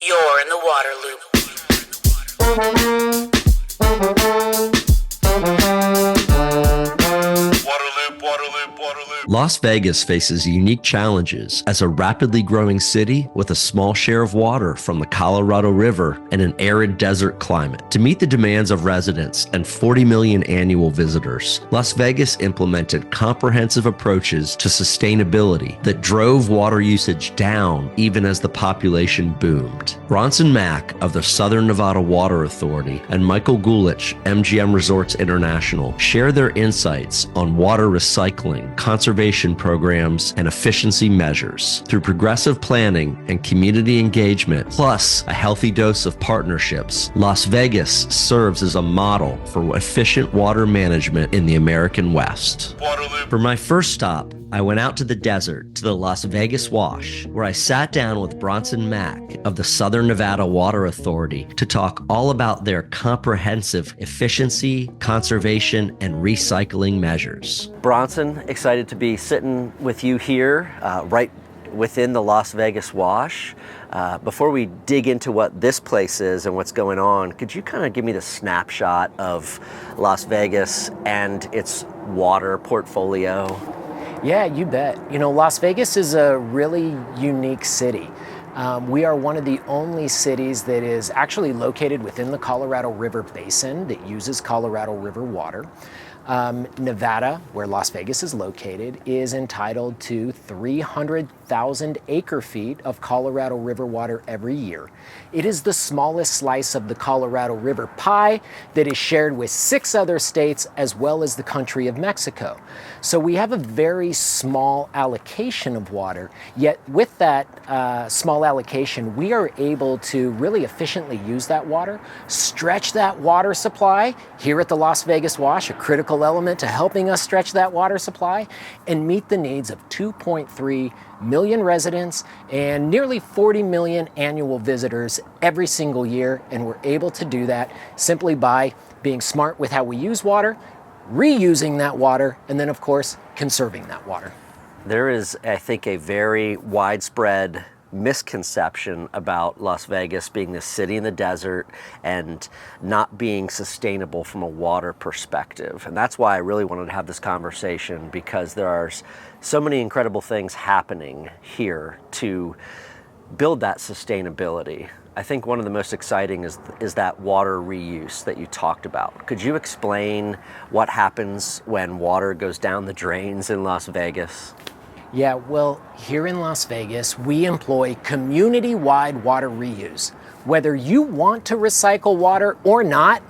You're in the water loop. Las Vegas faces unique challenges as a rapidly growing city with a small share of water from the Colorado River and an arid desert climate. To meet the demands of residents and 40 million annual visitors, Las Vegas implemented comprehensive approaches to sustainability that drove water usage down even as the population boomed. Bronson Mack of the Southern Nevada Water Authority and Michael Gulich, MGM Resorts International, share their insights on water recycling, conservation programs, and efficiency measures. Through progressive planning and community engagement, plus a healthy dose of partnerships, Las Vegas serves as a model for efficient water management in the American West. For my first stop, I went out to the desert, to the Las Vegas Wash, where I sat down with Bronson Mack of the Southern Nevada Water Authority to talk all about their comprehensive efficiency, conservation, and recycling measures. Bronson, excited to be sitting with you here right within the Las Vegas Wash. Before we dig into what this place is and what's going on, could you kind of give me the snapshot of Las Vegas and its water portfolio? Yeah, you bet. You know, Las Vegas is a really unique city. We are one of the only cities that is actually located within the Colorado River Basin that uses Colorado River water. Nevada, where Las Vegas is located, is entitled to 300,000 acre-feet of Colorado River water every year. It is the smallest slice of the Colorado River pie that is shared with 6 other states as well as the country of Mexico. So we have a very small allocation of water, yet with that small allocation, we are able to really efficiently use that water, stretch that water supply here at the Las Vegas Wash, a critical element to helping us stretch that water supply, and meet the needs of 2.3 million residents and nearly 40 million annual visitors every single year. And we're able to do that simply by being smart with how we use water, reusing that water, and then of course, conserving that water. There is, I think, a very widespread misconception about Las Vegas being this city in the desert and not being sustainable from a water perspective. And that's why I really wanted to have this conversation, because there are so many incredible things happening here to build that sustainability. I think one of the most exciting is that water reuse that you talked about. Could you explain what happens when water goes down the drains in Las Vegas? Yeah, well, here in Las Vegas, we employ community-wide water reuse. Whether you want to recycle water or not,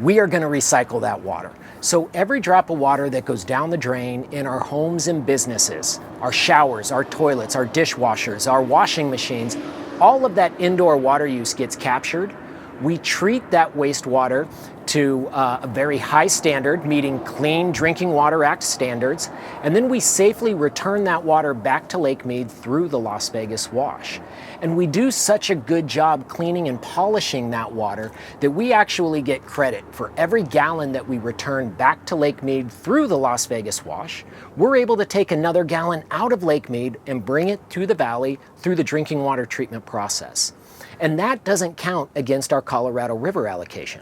we are going to recycle that water. So every drop of water that goes down the drain in our homes and businesses, our showers, our toilets, our dishwashers, our washing machines, all of that indoor water use gets captured. We treat that wastewater to a very high standard, meeting Clean Drinking Water Act standards, and then we safely return that water back to Lake Mead through the Las Vegas Wash. And we do such a good job cleaning and polishing that water that we actually get credit for every gallon that we return back to Lake Mead through the Las Vegas Wash. We're able to take another gallon out of Lake Mead and bring it to the valley through the drinking water treatment process. And that doesn't count against our Colorado River allocation,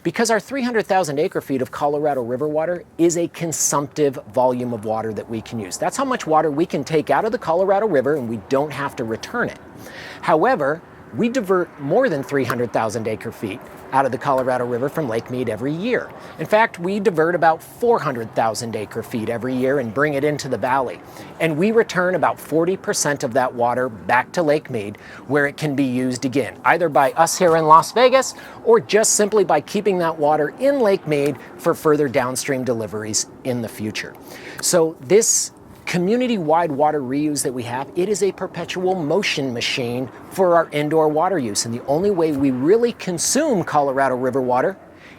because our 300,000 acre-feet of Colorado River water is a consumptive volume of water that we can use. That's how much water we can take out of the Colorado River and we don't have to return it. However, we divert more than 300,000 acre-feet out of the Colorado River from Lake Mead every year. In fact, we divert about 400,000 acre-feet every year and bring it into the valley. And we return about 40% of that water back to Lake Mead, where it can be used again, either by us here in Las Vegas or just simply by keeping that water in Lake Mead for further downstream deliveries in the future. So this community-wide water reuse that we have, it is a perpetual motion machine for our indoor water use. And the only way we really consume Colorado River water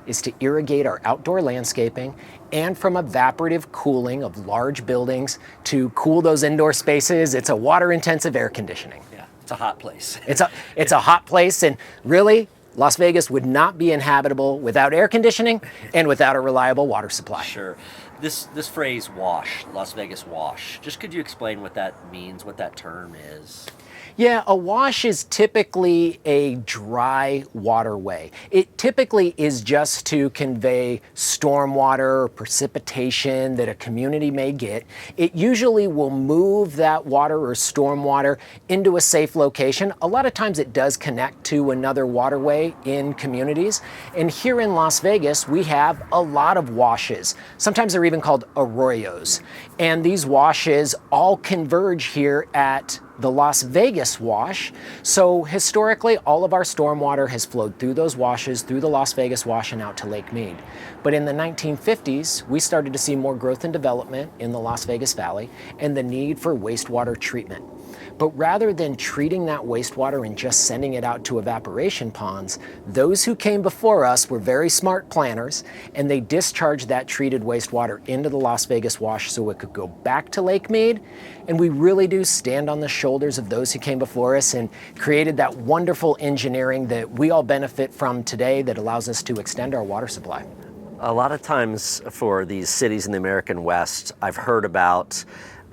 is to irrigate our outdoor landscaping and from evaporative cooling of large buildings to cool those indoor spaces. It's a water-intensive air conditioning. Yeah, it's a hot place. It's a hot place, and really, Las Vegas would not be inhabitable without air conditioning and without a reliable water supply. Sure. This phrase wash, Las Vegas Wash, just could you explain what that means, what that term is? Yeah, a wash is typically a dry waterway. It typically is just to convey stormwater or precipitation that a community may get. It usually will move that water or stormwater into a safe location. A lot of times it does connect to another waterway in communities. And here in Las Vegas, we have a lot of washes. Sometimes they're even called arroyos. And these washes all converge here at the Las Vegas wash. So historically, all of our stormwater has flowed through those washes, through the Las Vegas wash and out to Lake Mead. But in the 1950s, we started to see more growth and development in the Las Vegas Valley and the need for wastewater treatment. But rather than treating that wastewater and just sending it out to evaporation ponds, those who came before us were very smart planners, and they discharged that treated wastewater into the Las Vegas wash so it could go back to Lake Mead. And we really do stand on the shoulders of those who came before us and created that wonderful engineering that we all benefit from today that allows us to extend our water supply. A lot of times for these cities in the American West, I've heard about,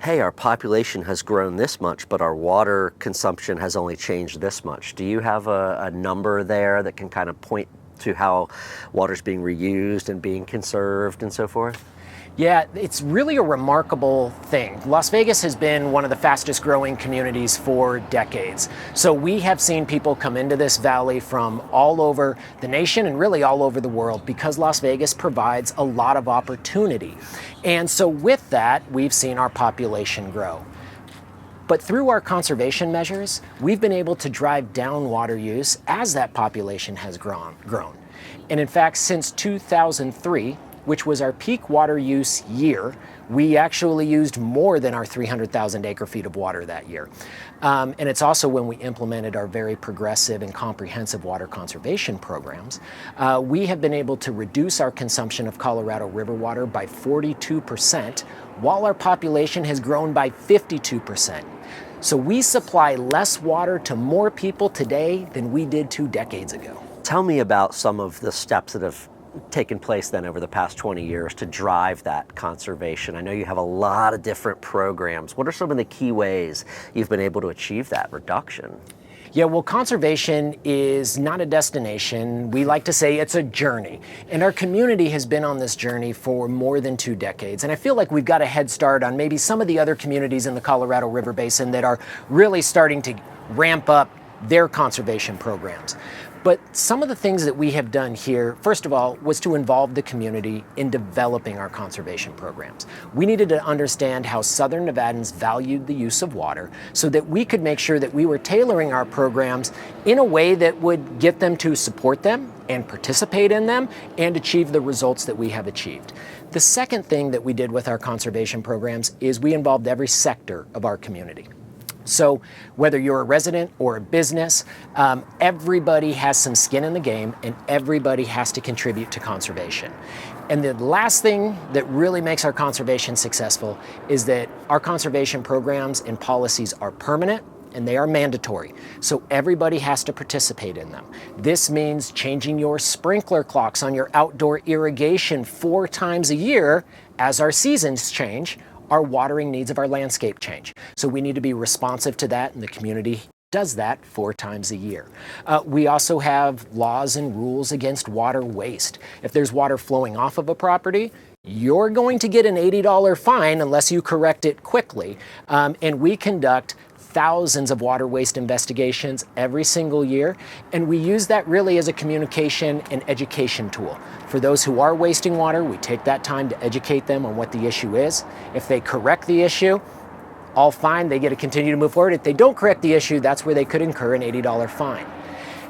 hey, our population has grown this much, but our water consumption has only changed this much. Do you have a number there that can kind of point to how water's being reused and being conserved and so forth? Yeah, it's really a remarkable thing. Las Vegas has been one of the fastest growing communities for decades. So we have seen people come into this valley from all over the nation and really all over the world because Las Vegas provides a lot of opportunity. And so with that, we've seen our population grow. But through our conservation measures, we've been able to drive down water use as that population has grown. And in fact, since 2003, which was our peak water use year, we actually used more than our 300,000 acre feet of water that year. And it's also when we implemented our very progressive and comprehensive water conservation programs. We have been able to reduce our consumption of Colorado River water by 42%, while our population has grown by 52%. So we supply less water to more people today than we did 2 decades ago. Tell me about some of the steps that have taken place then over the past 20 years to drive that conservation. I know you have a lot of different programs. What are some of the key ways you've been able to achieve that reduction? Yeah, well, conservation is not a destination. We like to say it's a journey. And our community has been on this journey for more than 2 decades. And I feel like we've got a head start on maybe some of the other communities in the Colorado River Basin that are really starting to ramp up their conservation programs. But some of the things that we have done here, first of all, was to involve the community in developing our conservation programs. We needed to understand how Southern Nevadans valued the use of water so that we could make sure that we were tailoring our programs in a way that would get them to support them and participate in them and achieve the results that we have achieved. The second thing that we did with our conservation programs is we involved every sector of our community. So whether you're a resident or a business, everybody has some skin in the game and everybody has to contribute to conservation. And the last thing that really makes our conservation successful is that our conservation programs and policies are permanent and they are mandatory. So everybody has to participate in them. This means changing your sprinkler clocks on your outdoor irrigation 4 times a year as our seasons change. Our watering needs of our landscape change. So we need to be responsive to that, and the community does that 4 times a year. We also have laws and rules against water waste. If there's water flowing off of a property, you're going to get an $80 fine unless you correct it quickly. And we conduct thousands of water waste investigations every single year, and we use that really as a communication and education tool. For those who are wasting water, we take that time to educate them on what the issue is. If they correct the issue, all fine, they get to continue to move forward. If they don't correct the issue, that's where they could incur an $80 fine.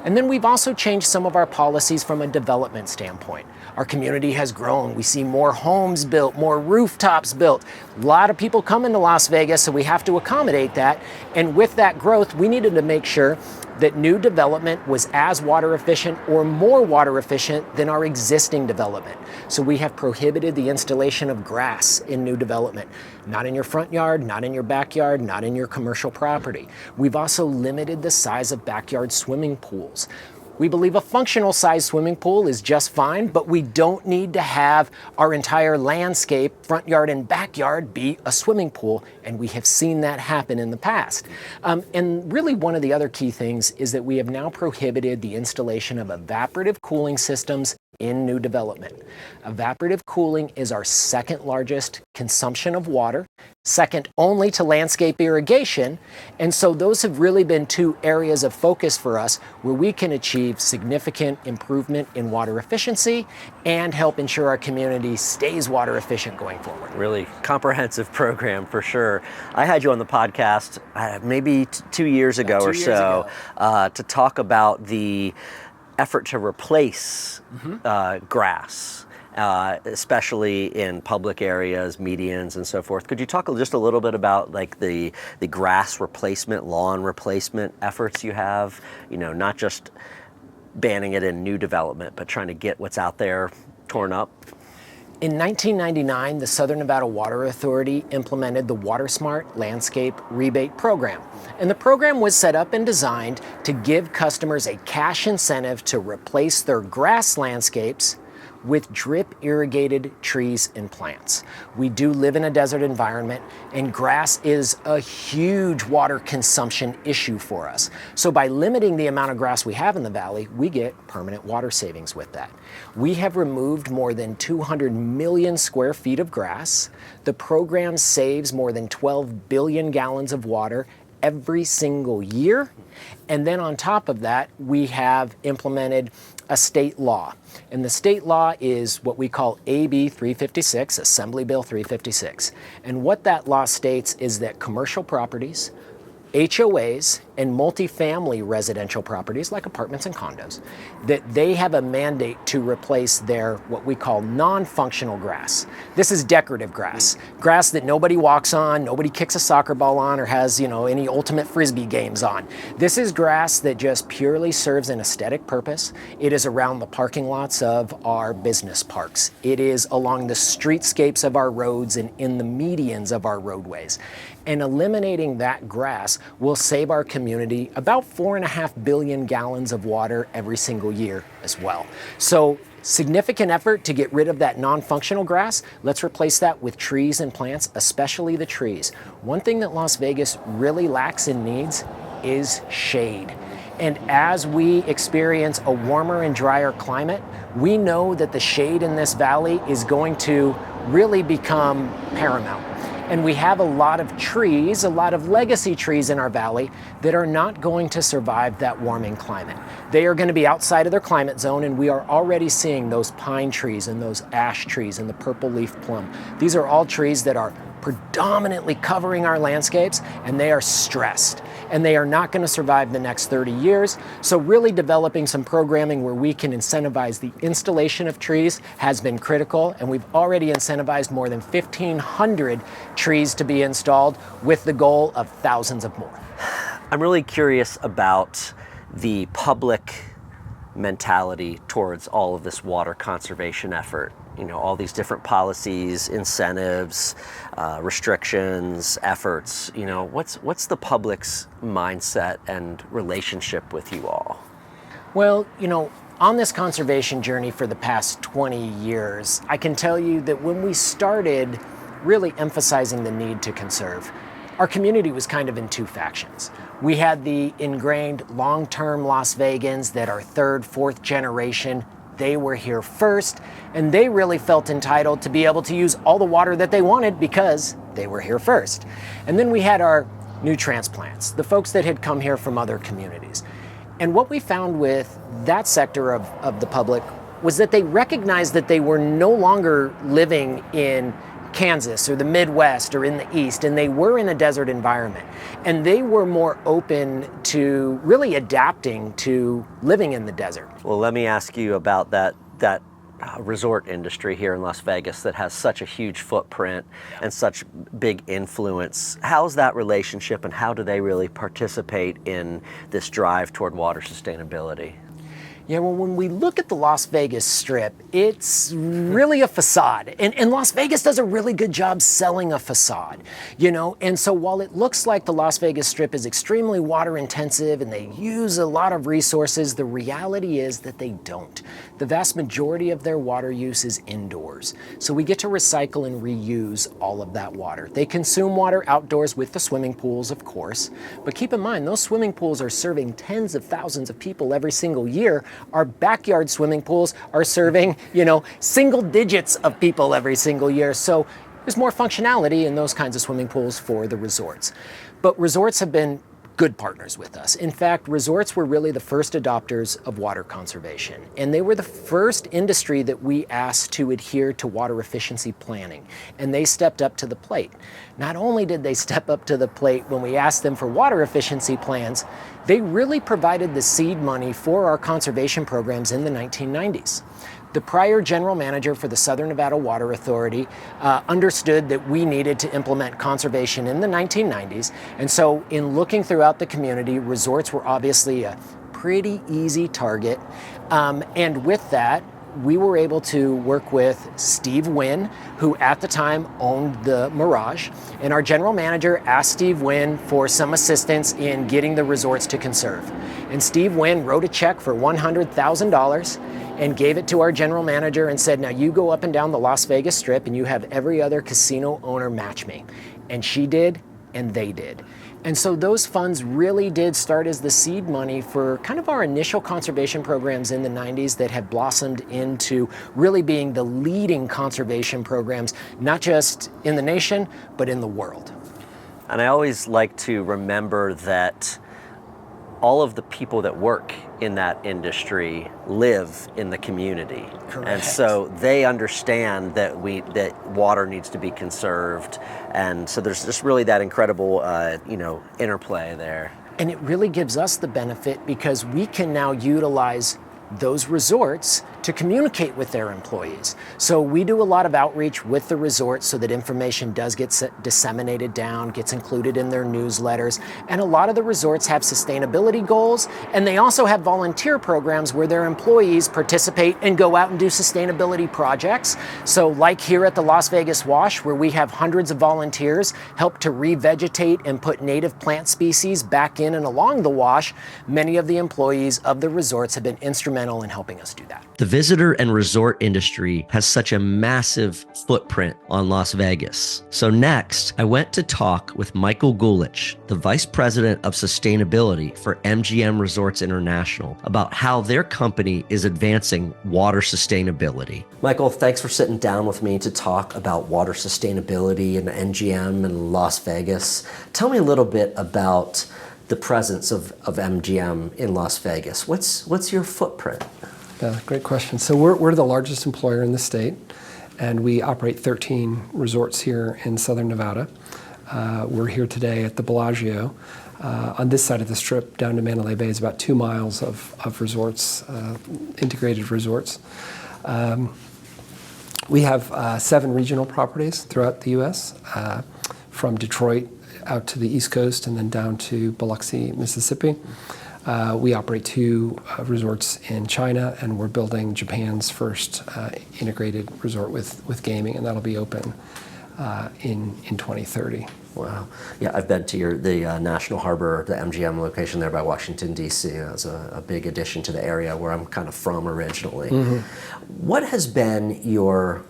And then we've also changed some of our policies from a development standpoint. Our community has grown. We see more homes built, more rooftops built. A lot of people come into Las Vegas, so we have to accommodate that. And with that growth, we needed to make sure that new development was as water efficient or more water efficient than our existing development. So we have prohibited the installation of grass in new development. Not in your front yard, not in your backyard, not in your commercial property. We've also limited the size of backyard swimming pools. We believe a functional size swimming pool is just fine, but we don't need to have our entire landscape, front yard and backyard, be a swimming pool, and we have seen that happen in the past. And really one of the other key things is that we have now prohibited the installation of evaporative cooling systems in new development. Evaporative cooling is our second largest consumption of water, second only to landscape irrigation, and so those have really been two areas of focus for us where we can achieve significant improvement in water efficiency and help ensure our community stays water efficient going forward. Really comprehensive program for sure. I had you on the podcast maybe 2 years ago or so to talk about the effort to replace grass, especially in public areas, medians, and so forth. Could you talk just a little bit about like the grass replacement, lawn replacement efforts you have? You know, not just banning it in new development, but trying to get what's out there torn up. In 1999, the Southern Nevada Water Authority implemented the WaterSmart Landscape Rebate Program. And the program was set up and designed to give customers a cash incentive to replace their grass landscapes with drip irrigated trees and plants. We do live in a desert environment, and grass is a huge water consumption issue for us. So by limiting the amount of grass we have in the valley, we get permanent water savings with that. We have removed more than 200 million square feet of grass. The program saves more than 12 billion gallons of water every single year. And then on top of that, we have implemented a state law. And the state law is what we call AB 356, Assembly Bill 356. And what that law states is that commercial properties, HOAs, and multifamily residential properties like apartments and condos, that they have a mandate to replace their what we call non-functional grass. This is decorative grass, grass that nobody walks on, nobody kicks a soccer ball on, or has, any ultimate frisbee games on. This is grass that just purely serves an aesthetic purpose. It is around the parking lots of our business parks. It is along the streetscapes of our roads and in the medians of our roadways. And eliminating that grass will save our community about 4.5 billion gallons of water every single year as well. So significant effort to get rid of that non-functional grass. Let's replace that with trees and plants, especially the trees. One thing that Las Vegas really lacks and needs is shade. And as we experience a warmer and drier climate, we know that the shade in this valley is going to really become paramount. And we have a lot of trees, a lot of legacy trees in our valley that are not going to survive that warming climate. They are going to be outside of their climate zone, and we are already seeing those pine trees and those ash trees and the purple leaf plum. These are all trees that are predominantly covering our landscapes, and they are stressed, and they are not going to survive the next 30 years. So really developing some programming where we can incentivize the installation of trees has been critical, and we've already incentivized more than 1,500 trees to be installed with the goal of thousands of more. I'm really curious about the public mentality towards all of this water conservation effort. All these different policies, incentives, restrictions, efforts. What's the public's mindset and relationship with you all? Well, on this conservation journey for the past 20 years, I can tell you that when we started really emphasizing the need to conserve, our community was kind of in two factions. We had the ingrained long-term Las Vegans that are third, fourth generation. They were here first, and they really felt entitled to be able to use all the water that they wanted because they were here first. And then we had our new transplants, the folks that had come here from other communities. And what we found with that sector of the public was that they recognized that they were no longer living in Kansas or the Midwest or in the East, and they were in a desert environment. And they were more open to really adapting to living in the desert. Well, let me ask you about that resort industry here in Las Vegas that has such a huge footprint and such big influence. How's that relationship, and how do they really participate in this drive toward water sustainability? Yeah, well, when we look at the Las Vegas Strip, it's really a facade. And Las Vegas does a really good job selling a facade, you know? And so while it looks like the Las Vegas Strip is extremely water intensive and they use a lot of resources, the reality is that they don't. The vast majority of their water use is indoors. So we get to recycle and reuse all of that water. They consume water outdoors with the swimming pools, of course. But keep in mind, those swimming pools are serving tens of thousands of people every single year. Our backyard swimming pools are serving, you know, single digits of people every single year. So there's more functionality in those kinds of swimming pools for the resorts. But resorts have been good partners with us. In fact, resorts were really the first adopters of water conservation, and they were the first industry that we asked to adhere to water efficiency planning, and they stepped up to the plate. Not only did they step up to the plate when we asked them for water efficiency plans, they really provided the seed money for our conservation programs in the 1990s. The prior general manager for the Southern Nevada Water Authority understood that we needed to implement conservation in the 1990s. And so in looking throughout the community, resorts were obviously a pretty easy target. And with that, we were able to work with Steve Wynn, who at the time owned the Mirage. And our general manager asked Steve Wynn for some assistance in getting the resorts to conserve. And Steve Wynn wrote a check for $100,000 and gave it to our general manager and said, now you go up and down the Las Vegas Strip and you have every other casino owner match me. And she did, and they did. And so those funds really did start as the seed money for kind of our initial conservation programs in the 90s that have blossomed into really being the leading conservation programs, not just in the nation, but in the world. And I always like to remember that all of the people that work in that industry live in the community. Correct. And so they understand that water needs to be conserved. And so there's just really that incredible, interplay there. And it really gives us the benefit because we can now utilize those resorts to communicate with their employees. So we do a lot of outreach with the resorts so that information does get disseminated down, gets included in their newsletters. And a lot of the resorts have sustainability goals, and they also have volunteer programs where their employees participate and go out and do sustainability projects. So like here at the Las Vegas Wash, where we have hundreds of volunteers help to revegetate and put native plant species back in and along the wash, many of the employees of the resorts have been instrumental in helping us do that. The visitor and resort industry has such a massive footprint on Las Vegas. So next, I went to talk with Michael Gulich, the Vice President of Sustainability for MGM Resorts International, about how their company is advancing water sustainability. Michael, thanks for sitting down with me to talk about water sustainability in MGM and Las Vegas. Tell me a little bit about the presence of MGM in Las Vegas. What's your footprint? Yeah, great question. So we're the largest employer in the state, and we operate 13 resorts here in Southern Nevada. We're here today at the Bellagio. On this side of the Strip, down to Mandalay Bay, is about 2 miles of resorts, integrated resorts. We have 7 regional properties throughout the U.S., from Detroit out to the East Coast and then down to Biloxi, Mississippi. We operate 2 resorts in China, and we're building Japan's first integrated resort with gaming, and that'll be open in 2030. Wow. Yeah, I've been to the National Harbor, the MGM location there by Washington, D.C. That's a big addition to the area where I'm kind of from originally. Mm-hmm. What has been your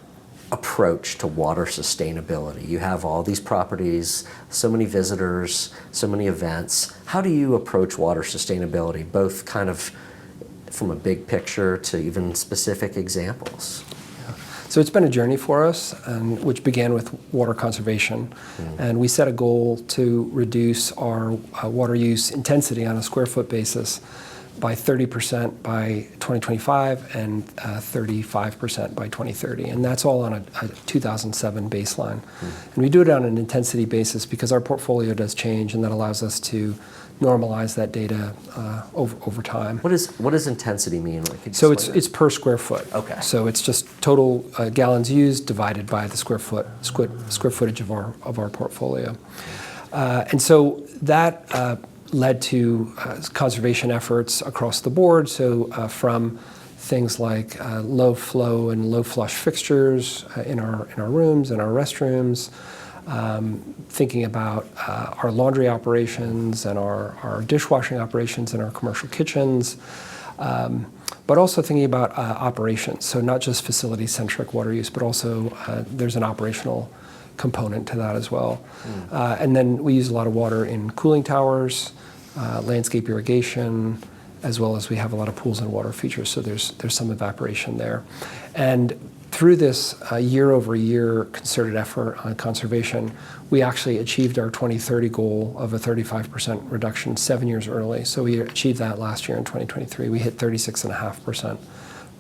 approach to water sustainability? You have all these properties, so many visitors, so many events. How do you approach water sustainability, both kind of from a big picture to even specific examples? So it's been a journey for us, which began with water conservation. And we set a goal to reduce our water use intensity on a square foot basis by 30% by 2025 and 35% by 2030. And that's all on a 2007 baseline. And we do it on an intensity basis because our portfolio does change, and that allows us to normalize that data over time. What does intensity mean? So it's per square foot. Okay. So it's just total gallons used divided by the square footage of our portfolio. And so that led to conservation efforts across the board. So from things like low flow and low flush fixtures in our rooms and our restrooms, thinking about our laundry operations and our dishwashing operations in our commercial kitchens, but also thinking about operations. So not just facility-centric water use, but also there's an operational component to that as well. And then we use a lot of water in cooling towers, landscape irrigation, as well as we have a lot of pools and water features, so there's some evaporation there. And through this year-over-year concerted effort on conservation, we actually achieved our 2030 goal of a 35% reduction 7 years early. So we achieved that last year in 2023. We hit 36.5%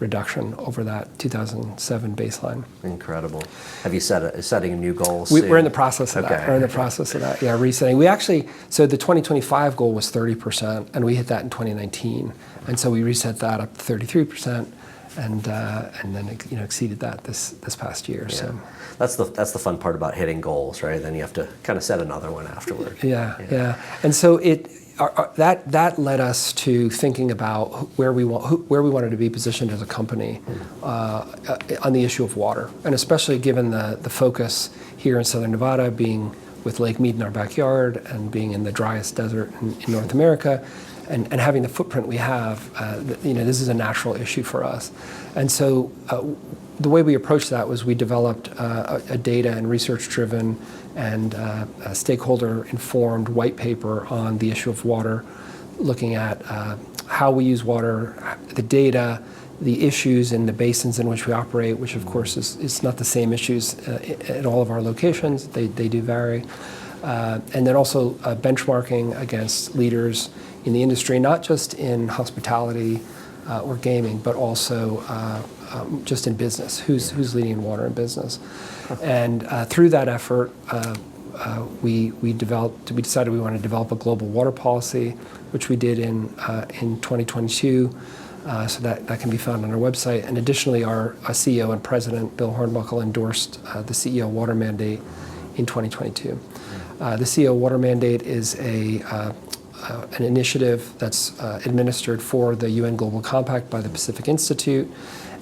reduction over that 2007 baseline. Incredible. Have you setting a new goal soon? We're in the process of that. Okay. We're in the process of that, yeah, resetting. We actually, so the 2025 goal was 30%, and we hit that in 2019. And so we reset that up to 33%. And then exceeded that this past year. Yeah. So that's the fun part about hitting goals, right? Then you have to kind of set another one afterward. Yeah. And so that led us to thinking about where we wanted to be positioned as a company on the issue of water, and especially given the focus here in Southern Nevada, being with Lake Mead in our backyard and being in the driest desert in North America. And having the footprint we have, this is a natural issue for us. And so the way we approached that was we developed a data and research-driven and a stakeholder-informed white paper on the issue of water, looking at how we use water, the data, the issues in the basins in which we operate, which of course is not the same issues at all of our locations. They do vary. And then also benchmarking against leaders in the industry, not just in hospitality or gaming, but also just in business. Who's leading in water in business? And through that effort, we decided we wanted to develop a global water policy, which we did in 2022. So that can be found on our website. And additionally, our CEO and President, Bill Hornbuckle, endorsed the CEO Water Mandate in 2022. The CEO Water Mandate is an initiative that's administered for the UN Global Compact by the Pacific Institute,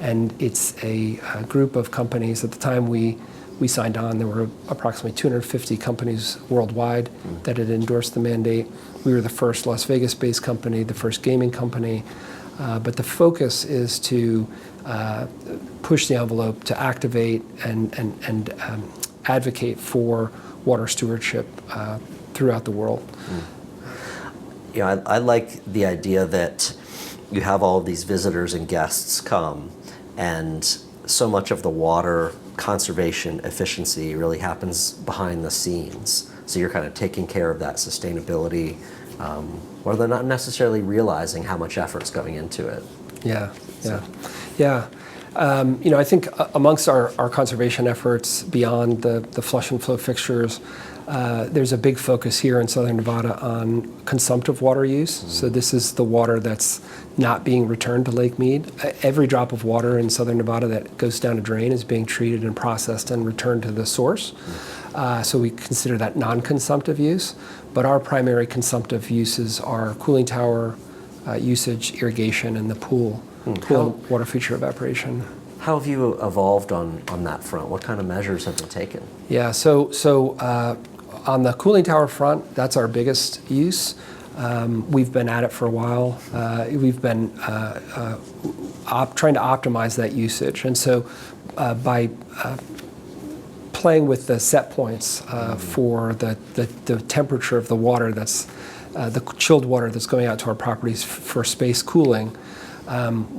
and it's a group of companies. At the time we signed on, there were approximately 250 companies worldwide that had endorsed the mandate. We were the first Las Vegas-based company, the first gaming company, but the focus is to push the envelope to activate and advocate for water stewardship throughout the world. I like the idea that you have all of these visitors and guests come, and so much of the water conservation efficiency really happens behind the scenes. So you're kind of taking care of that sustainability, or they're not necessarily realizing how much effort's going into it. Yeah. I think amongst our conservation efforts beyond the flush and flow fixtures, there's a big focus here in Southern Nevada on consumptive water use. So this is the water that's not being returned to Lake Mead. Every drop of water in Southern Nevada that goes down a drain is being treated and processed and returned to the source. So we consider that non-consumptive use. But our primary consumptive uses are cooling tower usage, irrigation, and the pool and water feature evaporation. How have you evolved on that front? What kind of measures have been taken? Yeah, so on the cooling tower front, that's our biggest use. We've been at it for a while. We've been trying to optimize that usage. And so by playing with the set points for the temperature of the water that's the chilled water that's going out to our properties for space cooling,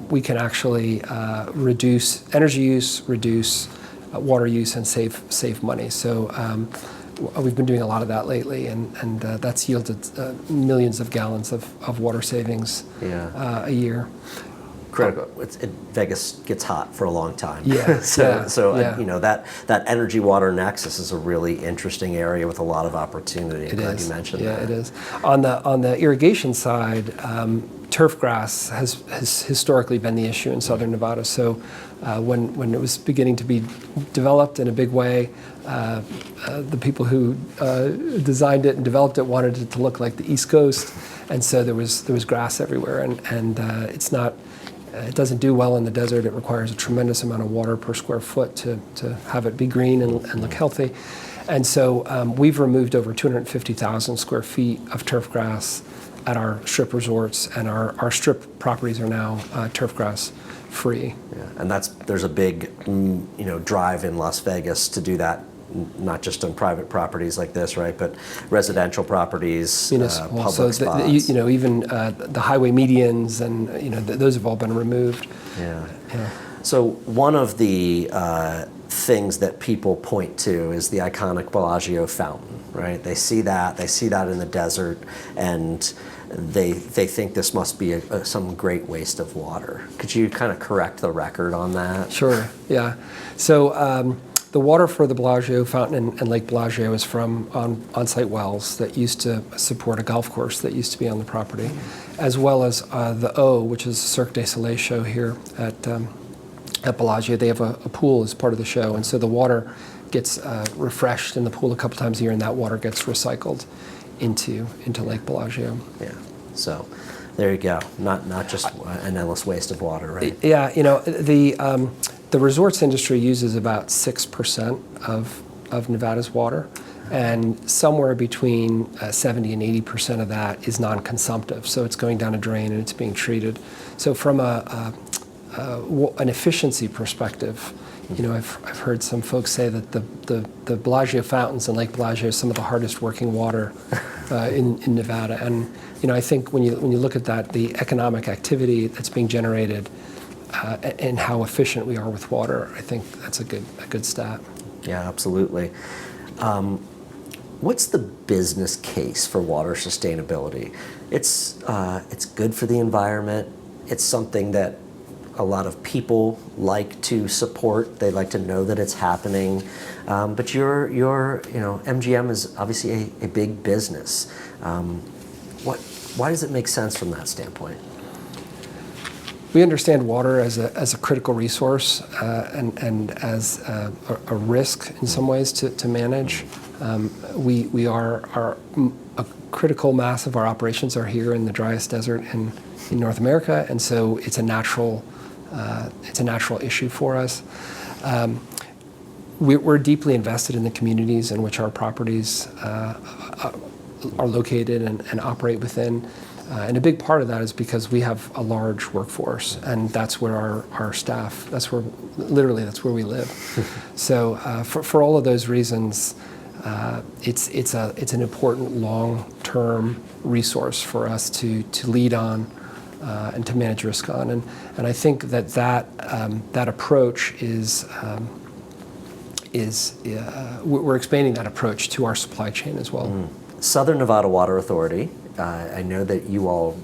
we can actually reduce energy use, reduce water use, and save money. So we've been doing a lot of that lately, and that's yielded millions of gallons of water savings a year. Critical. Vegas gets hot for a long time. Yeah. That energy water nexus is a really interesting area with a lot of opportunity. I'm glad you mentioned that. Yeah, it is. On the irrigation side, turf grass has historically been the issue in southern Nevada. So when it was beginning to be developed in a big way, the people who designed it and developed it wanted it to look like the East Coast, and so there was grass everywhere, and it's not. It doesn't do well in the desert. It requires a tremendous amount of water per square foot to have it be green and look healthy. And so we've removed over 250,000 square feet of turf grass at our strip resorts, and our strip properties are now turf grass free. Yeah. And there's a big drive in Las Vegas to do that, not just on private properties like this, right, but residential properties, municipal. Public spots. Even the highway medians, and those have all been removed. Yeah. So one of the things that people point to is the iconic Bellagio Fountain, right? They see that in the desert, and they think this must be some great waste of water. Could you kind of correct the record on that? Sure. Yeah. So. The water for the Bellagio Fountain and Lake Bellagio is from on-site wells that used to support a golf course that used to be on the property, as well as the O, which is a Cirque du Soleil show here at Bellagio. They have a pool as part of the show, and so the water gets refreshed in the pool a couple times a year, and that water gets recycled into Lake Bellagio. Yeah. So there you go. Not just an endless waste of water, right? Yeah. The resorts industry uses about 6% of Nevada's water, and somewhere between 70 and 80% of that is non-consumptive. So it's going down a drain and it's being treated. So from an efficiency perspective, I've heard some folks say that the Bellagio fountains and Lake Bellagio is some of the hardest working water in Nevada. And I think when you look at that, the economic activity that's being generated, and how efficient we are with water, I think that's a good stat. Yeah, absolutely. What's the business case for water sustainability? It's good for the environment. It's something that a lot of people like to support. They like to know that it's happening. But MGM is obviously a big business. Why does it make sense from that standpoint? We understand water as a critical resource and as a risk in some ways to manage. We are a critical mass of our operations are here in the driest desert in North America, and so it's a natural issue for us. We're deeply invested in the communities in which our properties are located and operate within. And a big part of that is because we have a large workforce, and that's where our staff, that's where we live. So for all of those reasons, it's an important long-term resource for us to lead on and to manage risk on. And I think that approach is we're expanding that approach to our supply chain as well. Southern Nevada Water Authority. I know that you all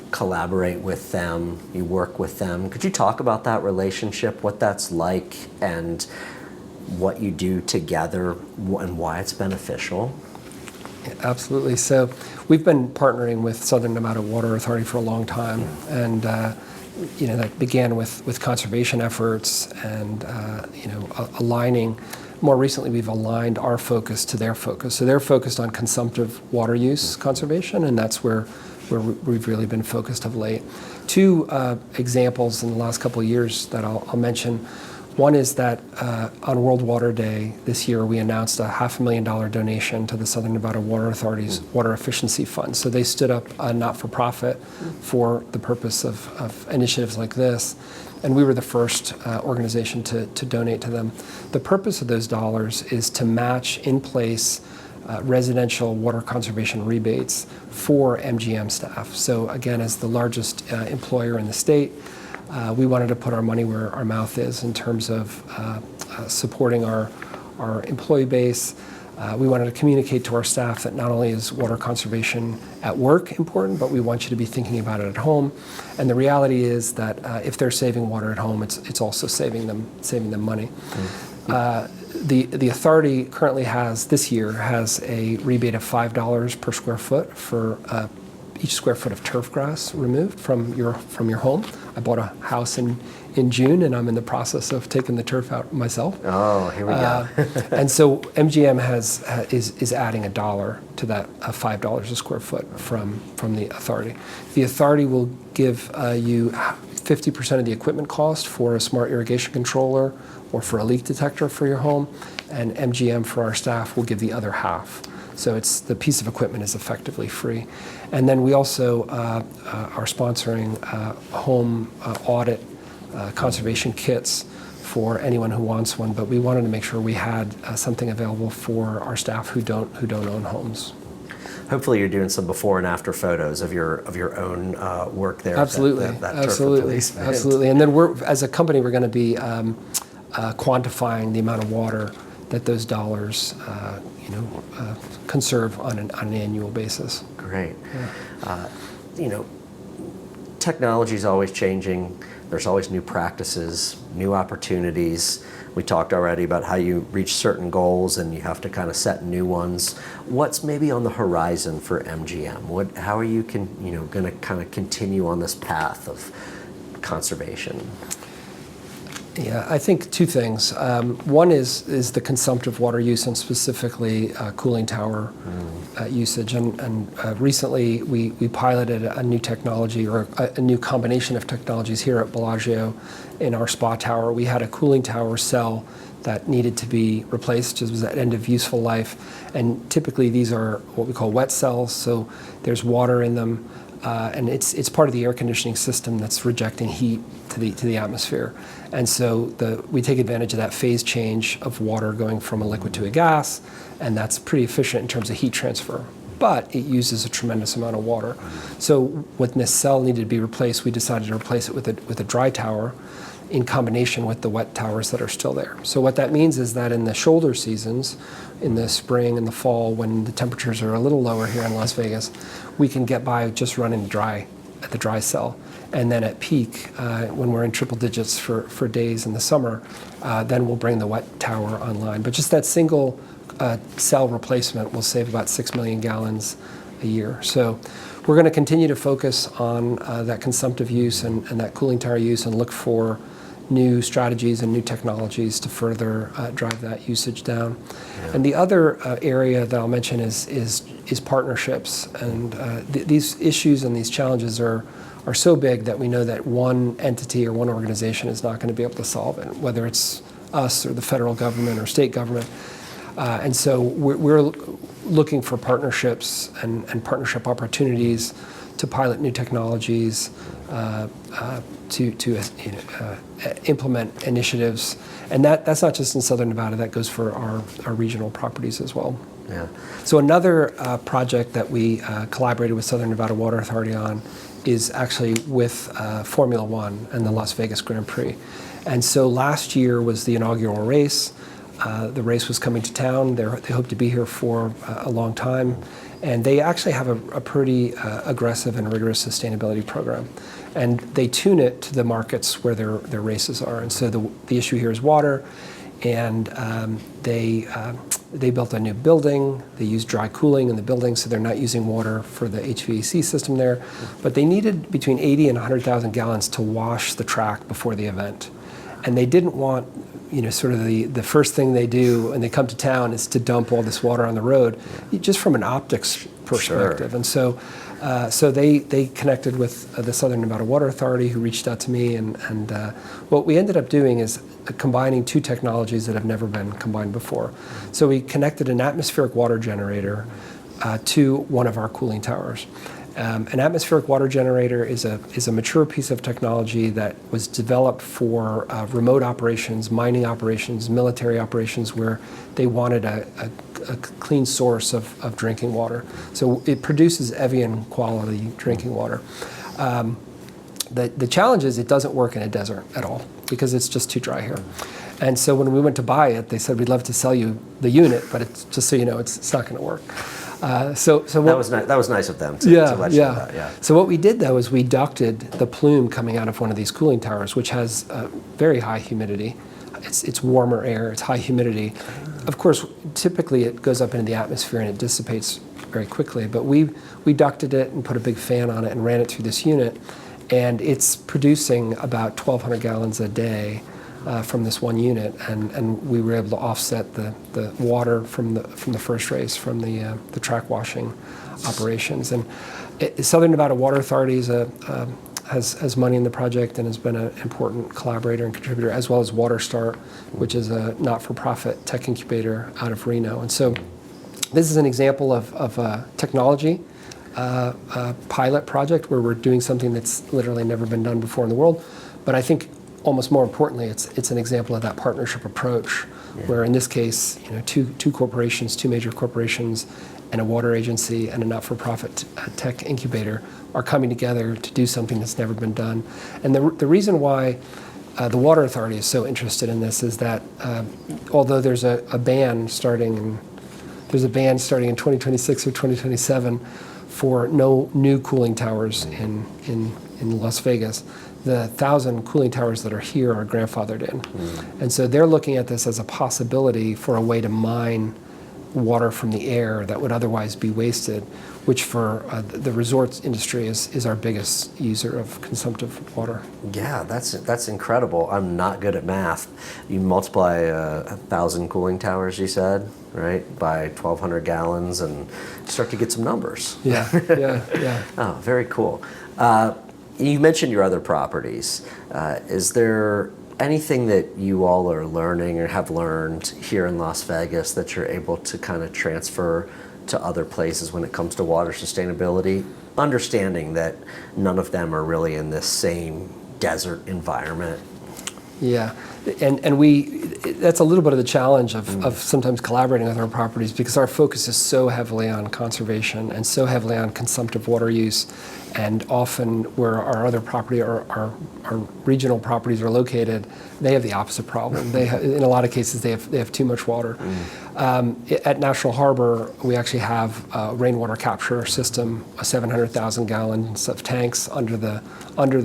collaborate with them, you work with them. Could you talk about that relationship, what that's like, and what you do together, and why it's beneficial? Yeah, absolutely. So we've been partnering with Southern Nevada Water Authority for a long time, and that began with conservation efforts and aligning. More recently, we've aligned our focus to their focus. So they're focused on consumptive water use conservation, and that's where we've really been focused of late. Two examples in the last couple of years that I'll mention. One is that on World Water Day this year, we announced a $500,000 donation to the Southern Nevada Water Authority's Water Efficiency Fund. So they stood up a not-for-profit for the purpose of initiatives like this. And we were the first organization to donate to them. The purpose of those dollars is to match in place residential water conservation rebates for MGM staff. So again, as the largest employer in the state, we wanted to put our money where our mouth is in terms of supporting our employee base. We wanted to communicate to our staff that not only is water conservation at work important, but we want you to be thinking about it at home. And the reality is that if they're saving water at home, it's also saving them money. The authority currently this year has a rebate of $5 per square foot for each square foot of turf grass removed from your home. I bought a house in June, and I'm in the process of taking the turf out myself. Oh, here we go. And so MGM is adding $1 to that $5 a square foot from the authority. The authority will give you 50% of the equipment cost for a smart irrigation controller or for a leak detector for your home, and MGM for our staff will give the other half. So the piece of equipment is effectively free. And then we also are sponsoring home audit conservation kits for anyone who wants one, but we wanted to make sure we had something available for our staff who don't own homes. Hopefully you're doing some before and after photos of your own work there. Absolutely, absolutely. And then as a company, we're going to be quantifying the amount of water that those dollars conserve on an annual basis. Great. Yeah. Technology is always changing. There's always new practices, new opportunities. We talked already about how you reach certain goals and you have to kind of set new ones. What's maybe on the horizon for MGM? How are you going to kind of continue on this path of conservation? Yeah, I think two things. One is the consumptive water use, and specifically cooling tower usage. And recently we piloted a new technology, or a new combination of technologies here at Bellagio in our spa tower. We had a cooling tower cell that needed to be replaced. It was at end of useful life. And typically these are what we call wet cells, so there's water in them. And it's part of the air conditioning system that's rejecting heat to the atmosphere. And so we take advantage of that phase change of water going from a liquid to a gas, and that's pretty efficient in terms of heat transfer. But it uses a tremendous amount of water. So when this cell needed to be replaced, we decided to replace it with a dry tower in combination with the wet towers that are still there. So what that means is that in the shoulder seasons, in the spring and the fall, when the temperatures are a little lower here in Las Vegas, we can get by just running the dry cell. And then at peak, when we're in triple digits for days in the summer, then we'll bring the wet tower online. But just that single cell replacement will save about 6 million gallons a year. So we're going to continue to focus on that consumptive use and that cooling tower use, and look for new strategies and new technologies to further drive that usage down. Yeah. And the other area that I'll mention is partnerships. And these issues and these challenges are so big that we know that one entity or one organization is not going to be able to solve it, whether it's us or the federal government or state government. And so we're looking for partnerships and partnership opportunities to pilot new technologies, to implement initiatives. And that's not just in Southern Nevada, that goes for our regional properties as well. Yeah. So another project that we collaborated with Southern Nevada Water Authority on is actually with Formula One and the Las Vegas Grand Prix. And so last year was the inaugural race. The race was coming to town. They hope to be here for a long time. And they actually have a pretty aggressive and rigorous sustainability program. And they tune it to the markets where their races are. And so the issue here is water. And they built a new building. They use dry cooling in the building, so they're not using water for the HVAC system there. But they needed between 80 and 100,000 gallons to wash the track before the event. And they didn't want, sort of the first thing they do when they come to town is to dump all this water on the road, just from an optics perspective. Sure. And so they connected with the Southern Nevada Water Authority, who reached out to me, and what we ended up doing is combining two technologies that have never been combined before. So we connected an atmospheric water generator to one of our cooling towers. An atmospheric water generator is a mature piece of technology that was developed for remote operations, mining operations, military operations, where they wanted a clean source of drinking water. So it produces Evian quality drinking water. The challenge is it doesn't work in a desert at all, because it's just too dry here. And so when we went to buy it, they said, we'd love to sell you the unit, but it's just so you know, it's not going to work. So that was nice of them to let you know that. Yeah. So what we did, though, is we ducted the plume coming out of one of these cooling towers, which has very high humidity, it's warmer air, it's high humidity. Of course, typically it goes up into the atmosphere and it dissipates very quickly, but we ducted it and put a big fan on it and ran it through this unit, and it's producing about 1,200 gallons a day from this one unit, and we were able to offset the water from the first race, from the track washing operations. And Southern Nevada Water Authority has money in the project and has been an important collaborator and contributor, as well as WaterStart, which is a not-for-profit tech incubator out of Reno. And so this is an example of a technology pilot project where we're doing something that's literally never been done before in the world. But I think almost more importantly, it's an example of that partnership approach, where in this case, two corporations, two major corporations, and a water agency and a not-for-profit tech incubator are coming together to do something that's never been done. And the reason why the Water Authority is so interested in this is that although there's a ban starting in 2026 or 2027 for no new cooling towers in Las Vegas, the 1,000 cooling towers that are here are grandfathered in. And so they're looking at this as a possibility for a way to mine water from the air that would otherwise be wasted, which for the resorts industry is our biggest user of consumptive water. Yeah, that's incredible. I'm not good at math. You multiply 1,000 cooling towers, you said, right, by 1,200 gallons, and start to get some numbers. Yeah. Oh, very cool. You mentioned your other properties. Is there anything that you all are learning or have learned here in Las Vegas that you're able to kind of transfer to other places when it comes to water sustainability, understanding that none of them are really in this same desert environment? Yeah, and that's a little bit of the challenge of sometimes collaborating with our properties, because our focus is so heavily on conservation and so heavily on consumptive water use, and often where our other property, our regional properties are located, they have the opposite problem. In a lot of cases, they have too much water. At National Harbor, we actually have a rainwater capture system, 700,000 gallons of tanks under the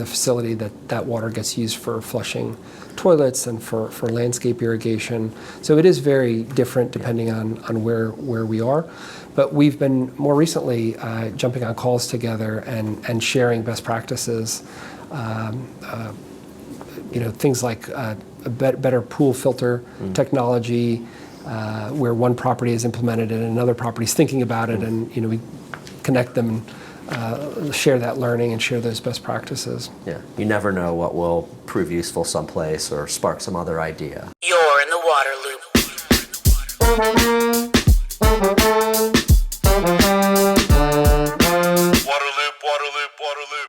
facility that water gets used for flushing toilets and for landscape irrigation. So it is very different depending on where we are. But we've been more recently jumping on calls together and sharing best practices. Things like a better pool filter technology, where one property is implemented and another property is thinking about it, and we connect them, share that learning and share those best practices. Yeah, you never know what will prove useful someplace or spark some other idea. You're in the water loop.